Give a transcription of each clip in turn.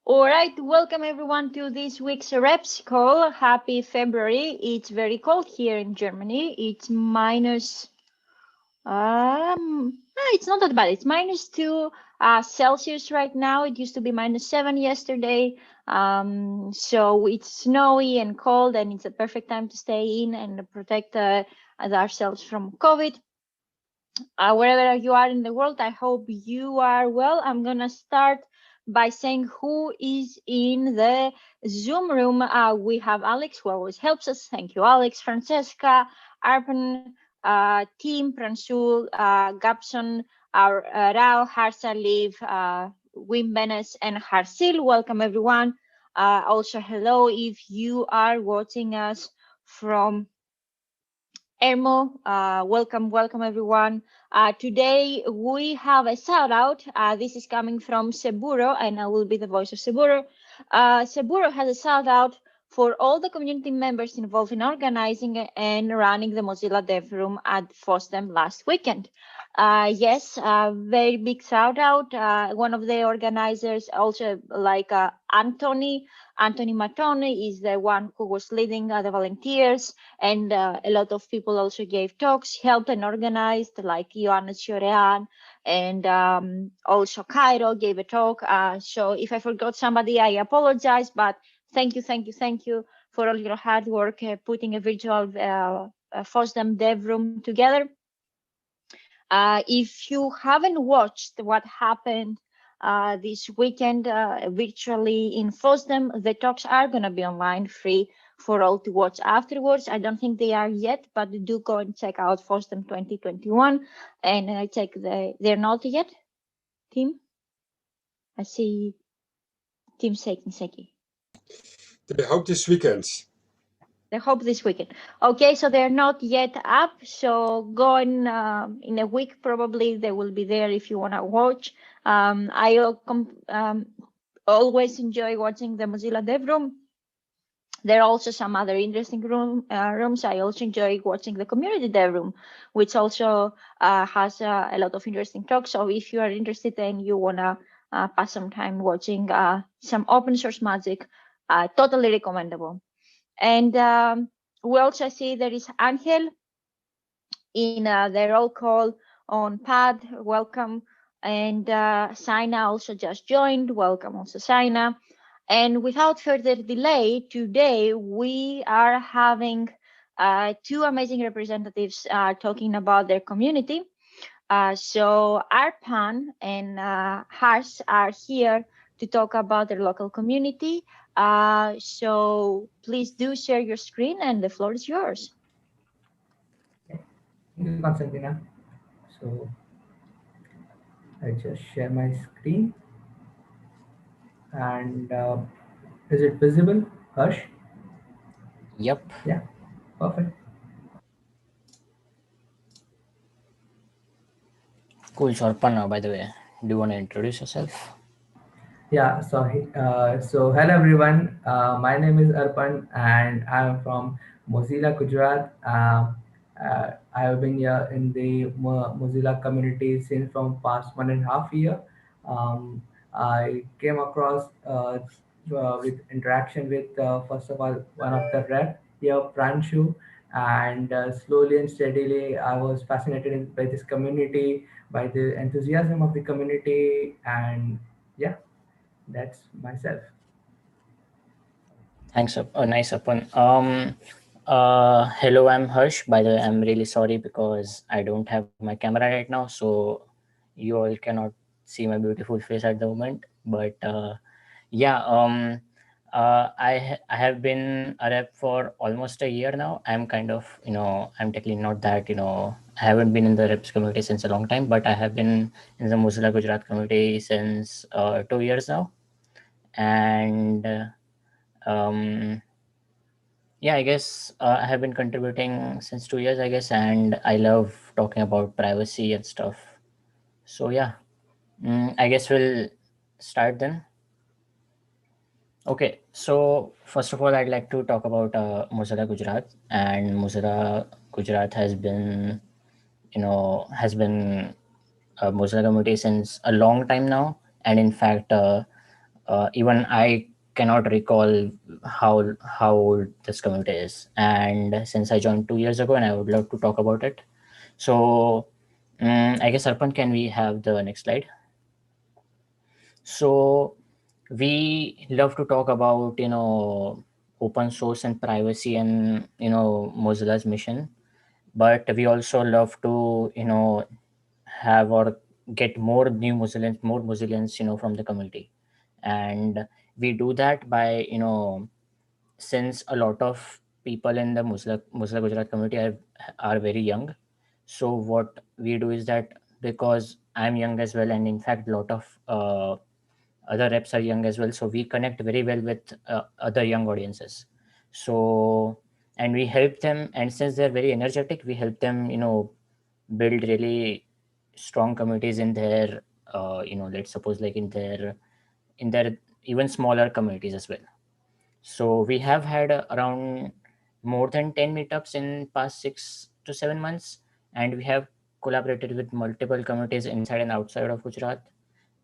All right, welcome everyone to this week's reps call. Happy February. It's very cold here in Germany. It's minus, it's not that bad. It's -2 Celsius right now. It used to be -7 yesterday. So it's snowy and cold, and it's a perfect time to stay in and protect ourselves from COVID. Wherever you are in the world, I hope you are well. I'm gonna start by saying who is in the Zoom room. We have Alex, who always helps us. Thank you, Alex. Francesca, Arpan, Tim, Pransul, Gabson, Rao, Harsa, Liv, Wim Benes, and Harsil. Welcome, everyone. Also, hello if you are watching us from Ermo. Welcome everyone. Today we have a shout out. This is coming from Seburo, and I will be the voice of Seburo. Seburo has a shout out for all the community members involved in organizing and running the Mozilla Dev Room at FOSDEM last weekend. Yes, very big shout out. One of the organizers, also like Anthony Matone, is the one who was leading the volunteers, and a lot of people also gave talks, helped and organized, like Ioannis Siorean, and also Cairo gave a talk. So if I forgot somebody, I apologize, but thank you for all your hard work putting a virtual FOSDEM dev room together. If you haven't watched what happened this weekend virtually in FOSDEM, the talks are going to be online, free for all to watch afterwards. I don't think they are yet, but do go and check out FOSDEM 2021 and check they're not yet. Tim? I see Tim Seki. They hope this weekend. They hope this weekend. Okay, so they're not yet up. So go in a week, probably they will be there if you want to watch. I always enjoy watching the Mozilla Dev Room. There are also some other interesting rooms. I also enjoy watching the Community Dev Room, which also has a lot of interesting talks. So if you are interested and you want to pass some time watching some open source magic, totally recommendable. And we also see there is Angel in the roll call on pad. Welcome. And Saina also just joined. Welcome also, Saina. And without further delay, today we are having two amazing representatives talking about their community. So Arpan and Hars are here to talk about their local community. So please do share your screen and the floor is yours. Thank you, Constantina. So I just share my screen. And is it visible, Harsh? Yep. Yeah, perfect. Cool, Shorpan, by the way, do you want to introduce yourself? Yeah, so hello everyone. My name is Arpan and I'm from Mozilla, Gujarat. I have been here in the Mozilla community since from past 1.5 year. I came across with interaction with first of all one of the rep here, Pranshu, and slowly and steadily I was fascinated by this community, by the enthusiasm of the community, and yeah, that's myself. Thanks, nice, Upon. Hello, I'm Harsh. By the way, I'm really sorry because I don't have my camera right now, so you all cannot see my beautiful face at the moment. But yeah, I have been a rep for almost a year now. I'm kind of, I'm technically not that, I haven't been in the reps community since a long time, but I have been in the Mozilla Gujarat community since 2 years now. And yeah, I guess I have been contributing since 2 years, I guess, and I love talking about privacy and stuff. So yeah, I guess we'll start then. Okay, so first of all, I'd like to talk about Mozilla Gujarat, and Mozilla Gujarat has been, has been a Mozilla community since a long time now, and in fact, even I cannot recall how old this community is. And since I joined 2 years ago, and I would love to talk about it. So, I guess Arpan, can we have the next slide? So we love to talk about open source and privacy and Mozilla's mission, but we also love to have or get more Mozillans from the community, and we do that by since a lot of people in the Mozilla Gujarat community are very young. So what we do is that, because I'm young as well, and in fact a lot of other reps are young as well, so we connect very well with other young audiences. So, and we help them, and since they're very energetic, we help them build really strong communities in their let's suppose like in their even smaller communities as well. So we have had around more than 10 meetups in past 6 to 7 months, and we have collaborated with multiple communities inside and outside of Gujarat.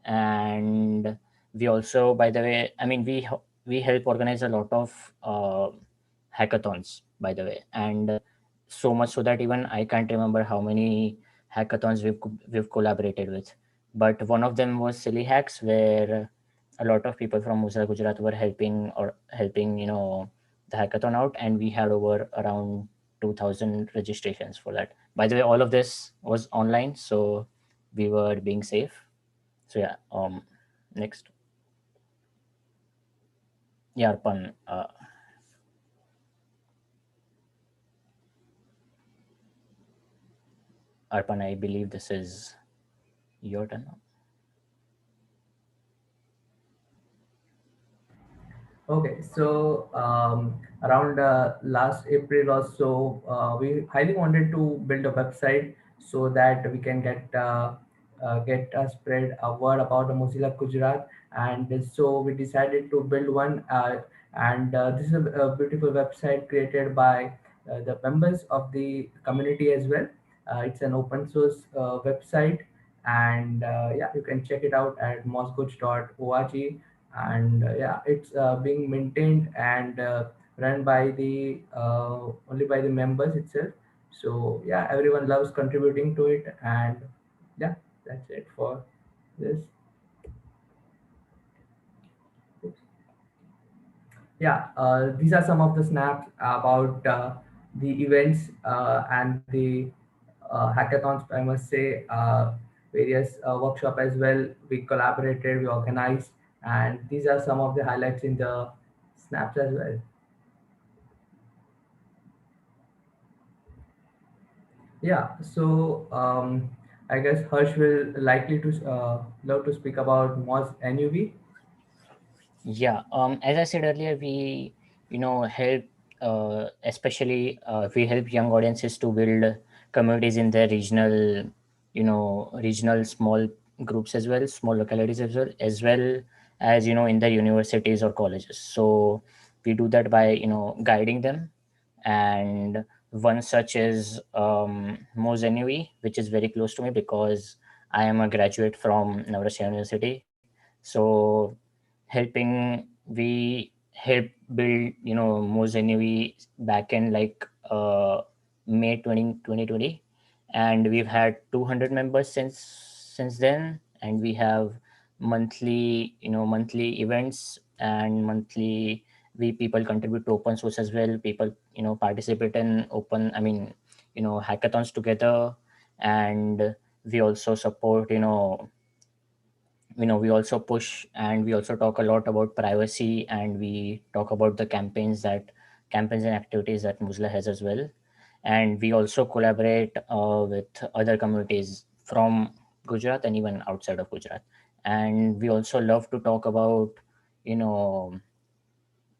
And we also, by the way, I mean, we help organize a lot of hackathons, by the way, and so much so that even I can't remember how many hackathons we've collaborated with. But one of them was Silly Hacks, where a lot of people from Mozilla Gujarat were helping the hackathon out, and we had over around 2,000 registrations for that. By the way, all of this was online, so we were being safe. So yeah, next. Yeah, Arpan, Arpan, I believe this is your turn now. Okay, so around last April or so, we highly wanted to build a website so that we can get spread a word about the Mozilla Gujarat, and so we decided to build one. And this is a beautiful website created by the members of the community as well. It's an open source website, and yeah, you can check it out at mosguj.org. And yeah, it's being maintained and run by the only by the members itself. So yeah, everyone loves contributing to it, and yeah, that's it for this. Yeah, these are some of the snaps about the events and the hackathons. I must say, various workshop as well. We collaborated, we organized, and these are some of the highlights in the snaps as well. Yeah, so I guess Harsh will likely to love to speak about Moz NUV. Yeah, as I said earlier, we help, especially we help young audiences to build communities in their regional small groups as well, small localities as well as in the universities or colleges. So we do that by guiding them, and one such is Mozenui, which is very close to me because I am a graduate from Navratna University. So helping we help build Mozenui backend like May 2020, and we've had 200 members since then, and we have monthly events and monthly we people contribute to open source as well. People participate in open, I mean, hackathons together. And we also support we also push, and we also talk a lot about privacy, and we talk about the campaigns and activities that Mozilla has as well. And we also collaborate with other communities from Gujarat and even outside of Gujarat. And we also love to talk about you know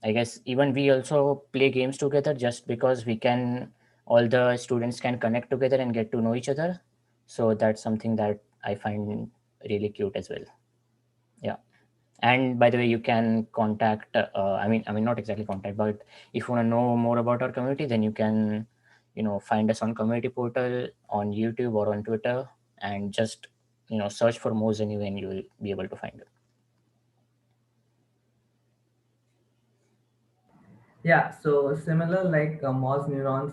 I guess even we also play games together, just because we can all the students can connect together and get to know each other. So that's something that I find really cute as well. Yeah. And by the way, you can contact, I mean, not exactly contact, but if you want to know more about our community, then you can, find us on community portal, on YouTube or on Twitter, and just, search for Moz anyway, and you will be able to find it. Yeah, so similar like Moz neurons,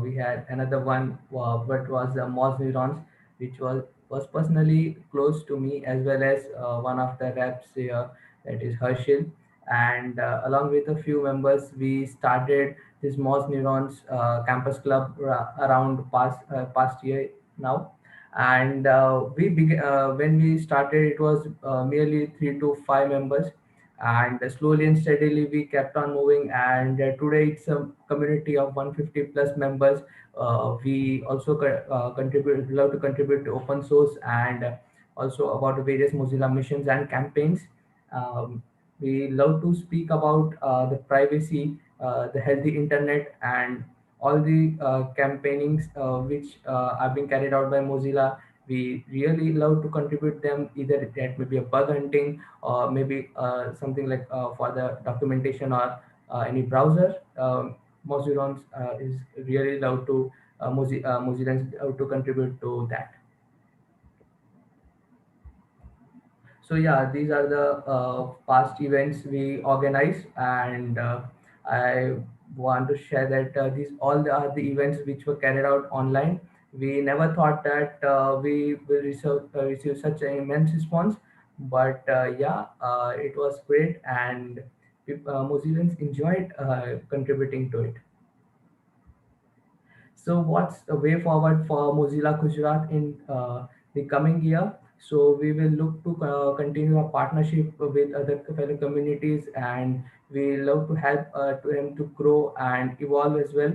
we had another one, what was Moz neurons, which was personally close to me, as well as one of the reps here, that is Herschel, and along with a few members, we started this Moz neurons campus club around past year now, and when we started, it was merely 3 to 5 members, and slowly and steadily we kept on moving, and today it's a community of 150 plus members. We also contribute love to contribute to open source, and also about various Mozilla missions and campaigns. We love to speak about the privacy, the healthy internet, and all the campaignings which are being carried out by Mozilla. We really love to contribute them, either that may be a bug hunting, or maybe something like for the documentation, or any browser. Mozillans is really love to Mozillans love to contribute to that. So yeah, these are the past events we organize, and I want to share that these are the events which were carried out online. We never thought that we will receive such an immense response, but yeah, it was great, and Mozillans enjoyed contributing to it. So what's the way forward for Mozilla Gujarat in the coming year? So we will look to continue our partnership with other fellow communities, and we love to help to them to grow and evolve as well.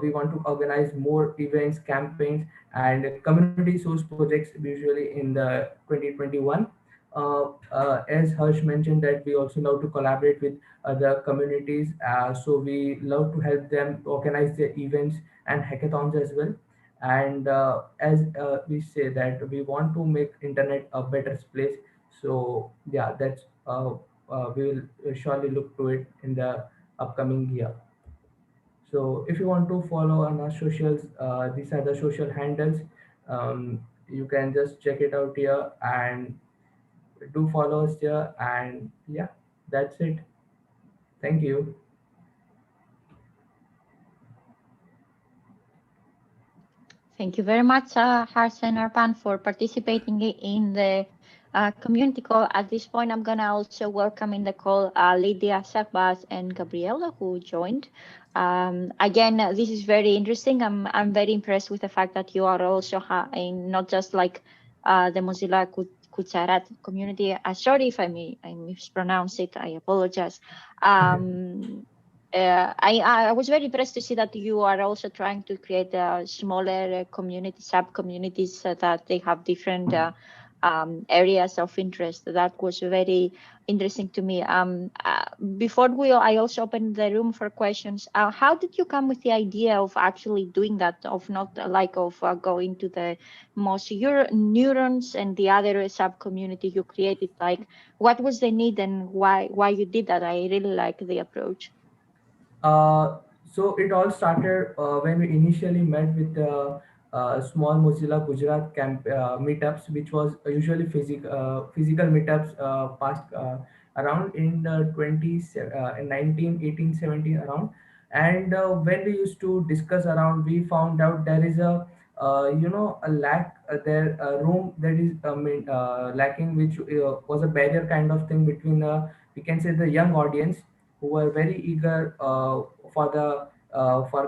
We want to organize more events, campaigns, and community source projects usually in the 2021. As Harsh mentioned, that we also love to collaborate with other communities. So we love to help them organize their events and hackathons as well. And as we say that we want to make internet a better place. So yeah, that's we will surely look to it in the upcoming year. So if you want to follow on our socials, these are the social handles. You can just check it out here, and do follow us here. And yeah, that's it. Thank you. Thank you very much, Harsh and Arpan, for participating in the community call. At this point, I'm going to also welcome in the call Lydia Sakbas and Gabriela, who joined. Again, this is very interesting. I'm very impressed with the fact that you are also in not just like the Mozilla Kucharat community. Sorry if I mispronounce it. I apologize. Um, I was very impressed to see that you are also trying to create smaller community sub communities that they have different areas of interest. That was very interesting to me. Before I also opened the room for questions. How did you come with the idea of actually doing that? Of not like of going to the most neurons and the other sub community you created. Like, what was the need and why you did that? I really like the approach. Uh, so it all started when we initially met with the small Mozilla Gujarat camp meetups, which was usually physical meetups past around in the 19, 18, 17 around. And when we used to discuss around, we found out there is a lack there room that is lacking, which was a barrier kind of thing between we can say the young audience who were very eager for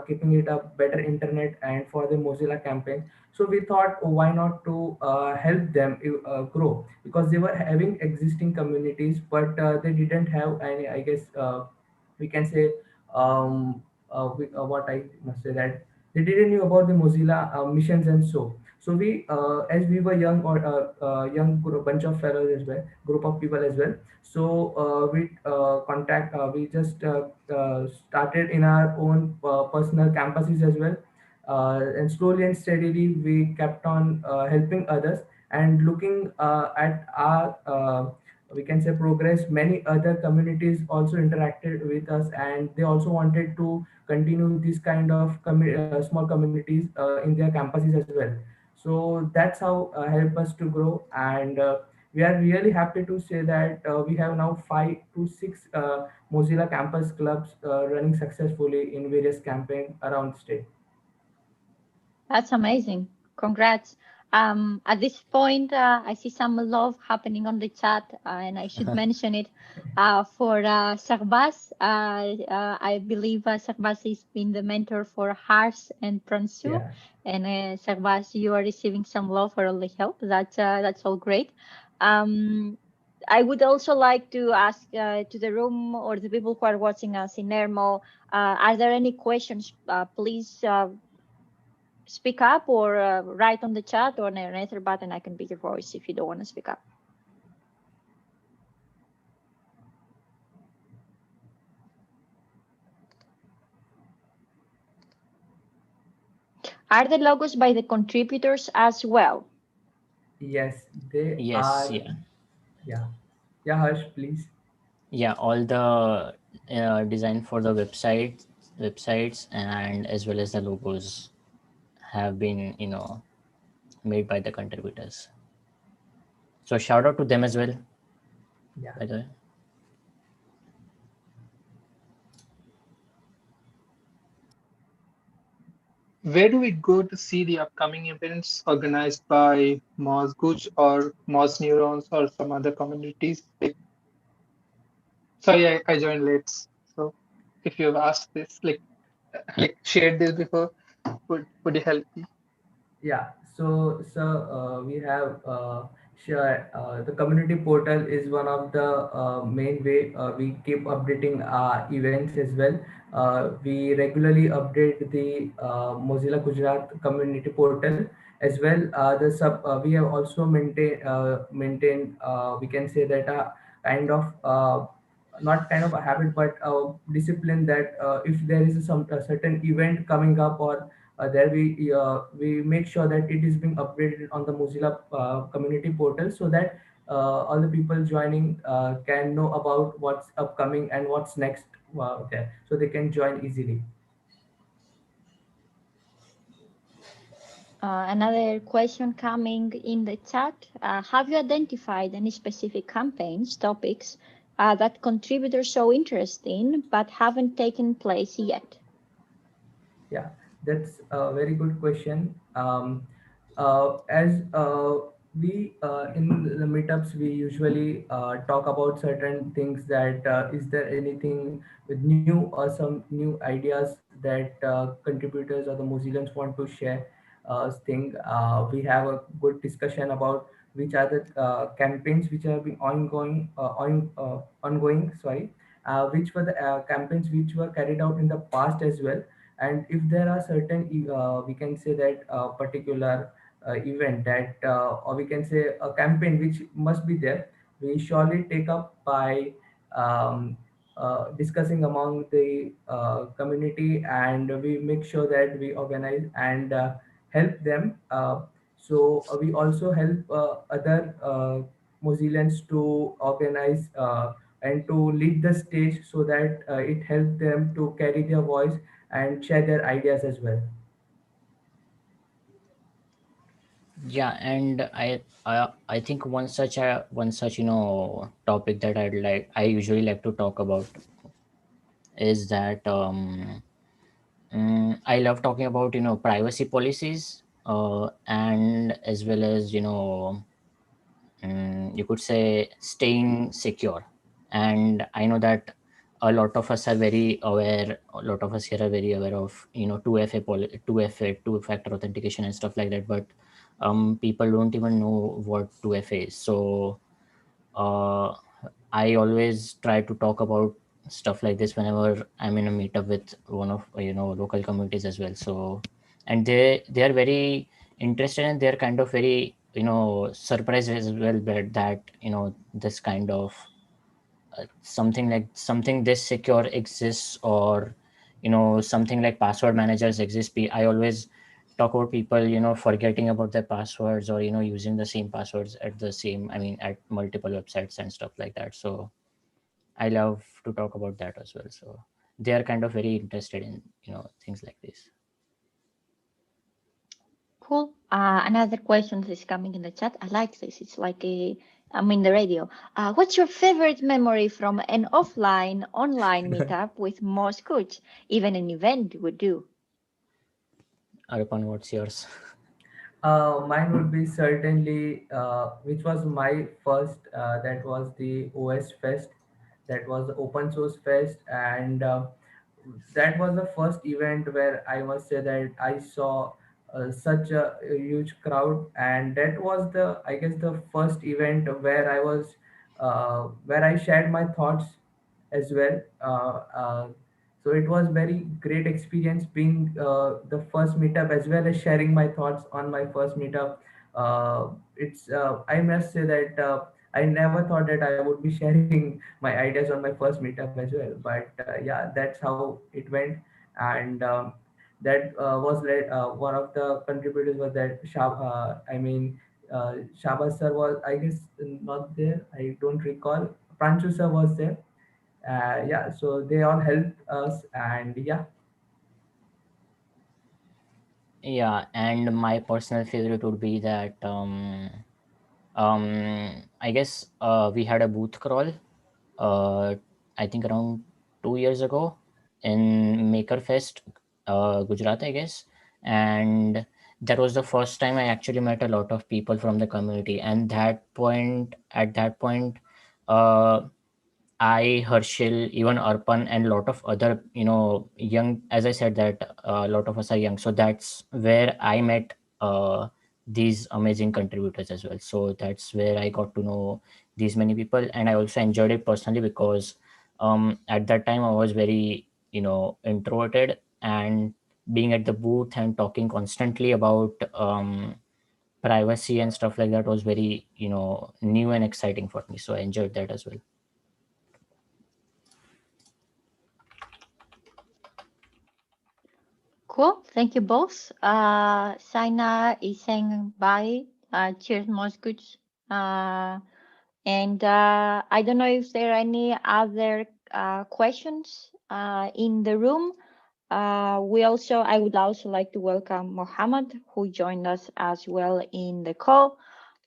keeping it a better internet and for the Mozilla campaign. So we thought, why not to help them grow, because they were having existing communities, but they didn't have any. I guess we can say what I must say, that they didn't know about the Mozilla missions and so. So we, as we were young, or young bunch of fellows as well, group of people as well. So we just started in our own personal campuses as well, and slowly and steadily we kept on helping others, and looking at our we can say progress. Many other communities also interacted with us, and they also wanted to continue this kind of small communities in their campuses as well. So that's how help us to grow, and we are really happy to say that we have now 5 to 6 Mozilla campus clubs running successfully in various campaigns around the state. That's amazing. Congrats. At this point, I see some love happening on the chat, and I should mention it for Shahbaz. I believe Shahbaz has been the mentor for Hars and Pransu. Yeah. And Shahbaz, you are receiving some love for all the help. That's all great. Um, I would also like to ask to the room or the people who are watching us in Nermo, are there any questions? Please speak up or write on the chat or on an answer button. I can be your voice if you don't want to speak up. Are the logos by the contributors as well? Yes, they Yes, are. yeah. Yeah. Yeah, Harsh, please. Yeah, all the design for the websites and as well as the logos have been made by the contributors. So shout out to them as well, Yeah. by the way. Where do we go to see the upcoming events organized by Moz Guj or Moz Neurons or some other communities? Like, sorry, I joined late. So if you've asked this, like shared this before, would you help me? Yeah, so we have sure the community portal is one of the main way we keep updating events as well. We regularly update the Mozilla Gujarat community portal as well. The sub we have also maintained we can say that a kind of not kind of a habit but a discipline that if there is some a certain event coming up or there we make sure that it is being updated on the Mozilla community portal so that all the people joining can know about what's upcoming and what's next there, so they can join easily. Another question coming in the chat. Have you identified any specific campaigns, topics that contributors show interest in but haven't taken place yet? Yeah, that's a very good question. As we in the meetups, we usually talk about certain things that is there anything with new or some new ideas that contributors or the Mozillans want to share thing. We have a good discussion about which are the campaigns which have been ongoing. Sorry, which were the campaigns which were carried out in the past as well, and if there are certain we can say that a particular event that or we can say a campaign which must be there, we surely take up by um, discussing among the community, and we make sure that we organize and help them. So we also help other Mozillans to organize and to lead the stage so that it helps them to carry their voice and share their ideas as well. Yeah, and I think one such topic that I usually like to talk about is that I love talking about privacy policies, and as well as you could say staying secure. And I know that a lot of us are very aware, a lot of us here are very aware of 2FA, two factor authentication and stuff like that, but people don't even know what 2FA is. So uh, I always try to talk about stuff like this whenever I'm in a meetup with one of local communities as well. So, and they are very interested, and they're kind of very surprised as well that this kind of something this secure exists, or something like password managers exist. I always talk about people forgetting about their passwords, or using the same passwords at the same, I mean, at multiple websites and stuff like that. So I love to talk about that as well. So they are kind of very interested in things like this. Cool. Another question is coming in the chat. I like this. It's like a I'm in the radio. What's your favorite memory from an offline online meetup with most coach? Even an event would do. Arpan, what's yours? Mine would be certainly, which was my first, that was the OS Fest, that was the open source fest, and that was the first event where I must say that I saw such a huge crowd, and that was the, I guess, the first event where where I shared my thoughts as well. So it was very great experience being the first meetup, as well as sharing my thoughts on my first meetup. It's I must say that I never thought that I would be sharing my ideas on my first meetup as well. But yeah, that's how it went. And that was one of the contributors was that Shabas sir was, I guess, not there. I don't recall. Pranchu sir was there. Yeah, so they all helped us, and yeah. Yeah, and my personal favorite would be that I guess we had a booth crawl. Uh, I think around 2 years ago in Makerfest, Gujarat, I guess, and that was the first time I actually met a lot of people from the community. And at that point, uh, I, Herschel, even Arpan, and a lot of other, young, as I said, that a lot of us are young. So that's where I met these amazing contributors as well. So that's where I got to know these many people. And I also enjoyed it personally because at that time I was very, introverted, and being at the booth and talking constantly about privacy and stuff like that was very, new and exciting for me. So I enjoyed that as well. Cool. Thank you both. Saina is saying bye. Cheers, Moscow. And I don't know if there are any other questions in the room. I would also like to welcome Mohammed, who joined us as well in the call.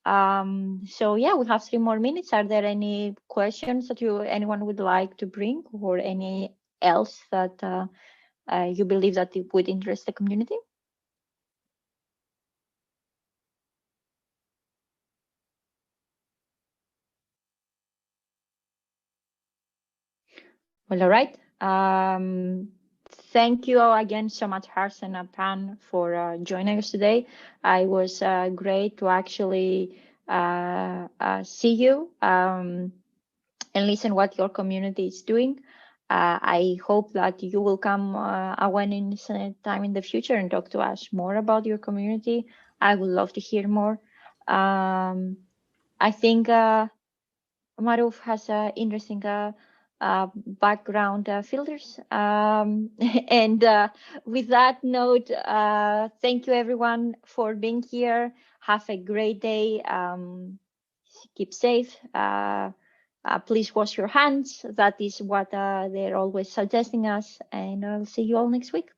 So yeah, we have 3 more minutes. Are there any questions that anyone would like to bring, or any else that you believe that it would interest the community? Well, all right. Thank you all again so much, Hars and Pan, for joining us today. It was great to actually see you and listen what your community is doing. I hope that you will come when in some time in the future and talk to us more about your community. I would love to hear more. I think Maruf has interesting background filters. And with that note, thank you everyone for being here. Have a great day. Keep safe. Please wash your hands. That is what they're always suggesting us. And I'll see you all next week.